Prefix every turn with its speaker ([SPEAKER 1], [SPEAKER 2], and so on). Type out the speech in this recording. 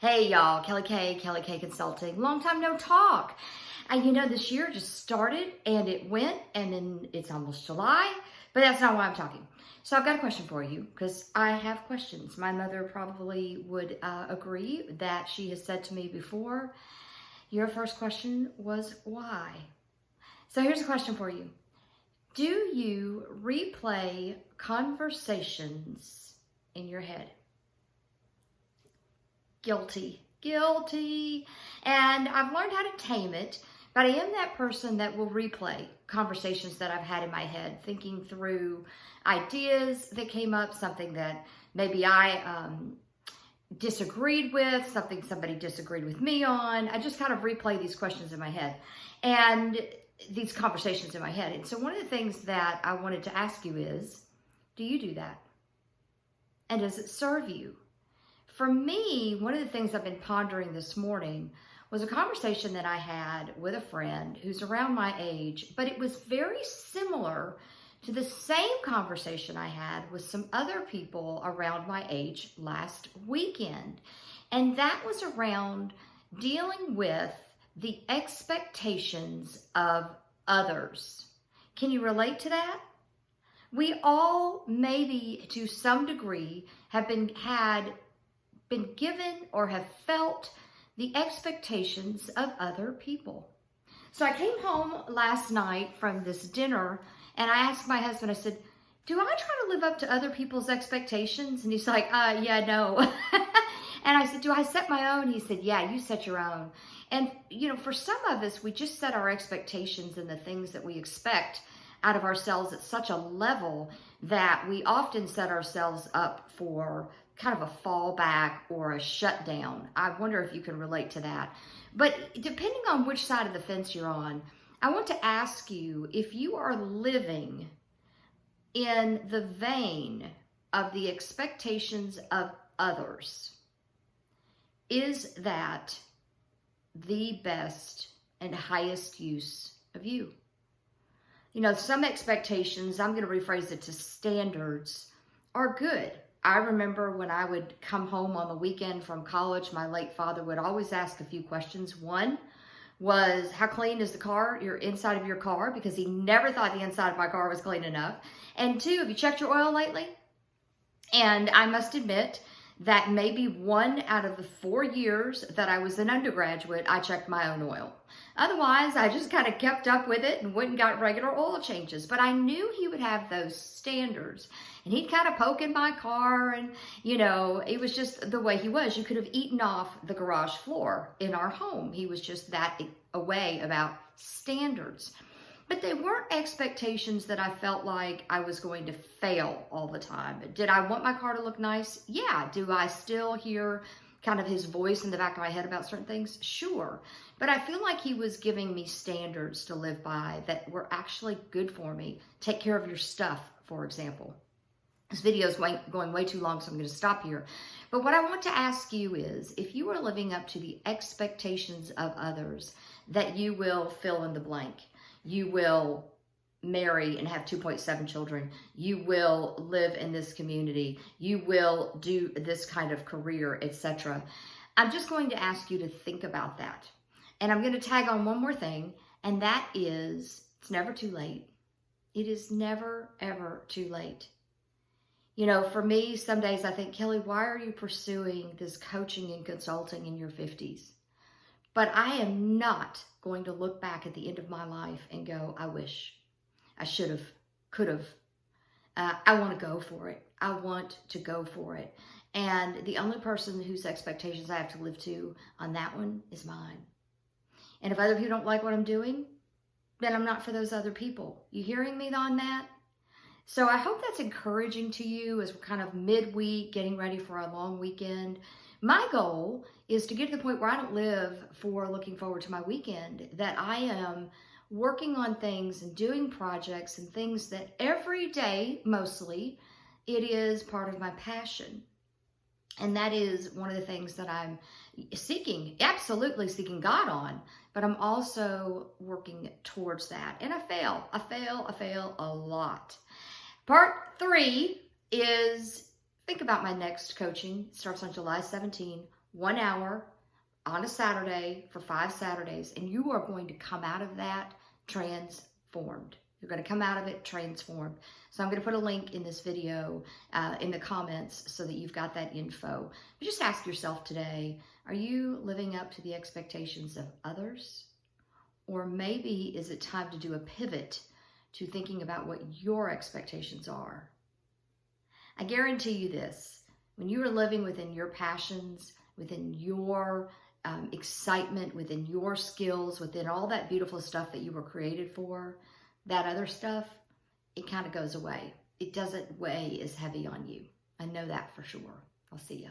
[SPEAKER 1] Hey y'all, Kelly K Consulting. Long time no talk. And this year just started and it went and then it's almost July, but that's not why I'm talking. So I've got a question for you because I have questions. My mother probably would agree that she has said to me before, your first question was why? So here's a question for you. Do you replay conversations in your head? Guilty. And I've learned how to tame it, but I am that person that will replay conversations that I've had in my head, thinking through ideas that came up, something that maybe I disagreed with, something somebody disagreed with me on. I just kind of replay these questions in my head and these conversations in my head. And so one of the things that I wanted to ask you is, do you do that? And does it serve you? For me, one of the things I've been pondering this morning was a conversation that I had with a friend who's around my age, but it was very similar to the same conversation I had with some other people around my age last weekend. And that was around dealing with the expectations of others. Can you relate to that? We all, maybe to some degree, have been given or have felt the expectations of other people. So I came home last night from this dinner and I asked my husband, I said, do I try to live up to other people's expectations? And he's like, yeah, no. And I said, do I set my own? He said, yeah, you set your own. And, for some of us, we just set our expectations and the things that we expect out of ourselves at such a level that we often set ourselves up for kind of a fallback or a shutdown. I wonder if you can relate to that. But depending on which side of the fence you're on, I want to ask you if you are living in the vein of the expectations of others, is that the best and highest use of you? Some expectations, I'm going to rephrase it to standards, are good. I remember when I would come home on the weekend from college, my late father would always ask a few questions. One was, how clean is your inside of your car? Because he never thought the inside of my car was clean enough. And two, have you checked your oil lately? And I must admit that maybe 1 out of the 4 years that I was an undergraduate, I checked my own oil. Otherwise, I just kind of kept up with it and went and got regular oil changes. But I knew he would have those standards. And he'd kind of poke in my car and, it was just the way he was. You could have eaten off the garage floor in our home. He was just that away about standards. But they weren't expectations that I felt like I was going to fail all the time. Did I want my car to look nice? Yeah. Do I still hear kind of his voice in the back of my head about certain things? Sure. But I feel like he was giving me standards to live by that were actually good for me. Take care of your stuff, for example. This video is going way too long, so I'm going to stop here. But what I want to ask you is, if you are living up to the expectations of others, that you will fill in the blank. You will marry and have 2.7 children. You will live in this community. You will do this kind of career, etc. I'm just going to ask you to think about that. And I'm going to tag on one more thing, and that is, it's never too late. It is never, ever too late. For me, some days I think, Kelly, why are you pursuing this coaching and consulting in your 50s? But I am not going to look back at the end of my life and go, I wish, I should have, could have. I want to go for it. I want to go for it. And the only person whose expectations I have to live to on that one is mine. And if other people don't like what I'm doing, then I'm not for those other people. You hearing me on that? So I hope that's encouraging to you as we're kind of midweek, getting ready for a long weekend. My goal is to get to the point where I don't live for looking forward to my weekend, that I am working on things and doing projects and things that every day, mostly, it is part of my passion. And that is one of the things that I'm absolutely seeking God on, but I'm also working towards that. And I fail a lot. Part 3 is, think about my next coaching. It starts on July 17. 1 hour on a Saturday for 5 Saturdays, and you are going to come out of that transformed. You're going to come out of it transformed. So I'm going to put a link in this video in the comments so that you've got that info. But just ask yourself today, are you living up to the expectations of others? Or maybe is it time to do a pivot to thinking about what your expectations are? I guarantee you this, when you are living within your passions, within your excitement, within your skills, within all that beautiful stuff that you were created for, that other stuff, it kind of goes away. It doesn't weigh as heavy on you. I know that for sure. I'll see you.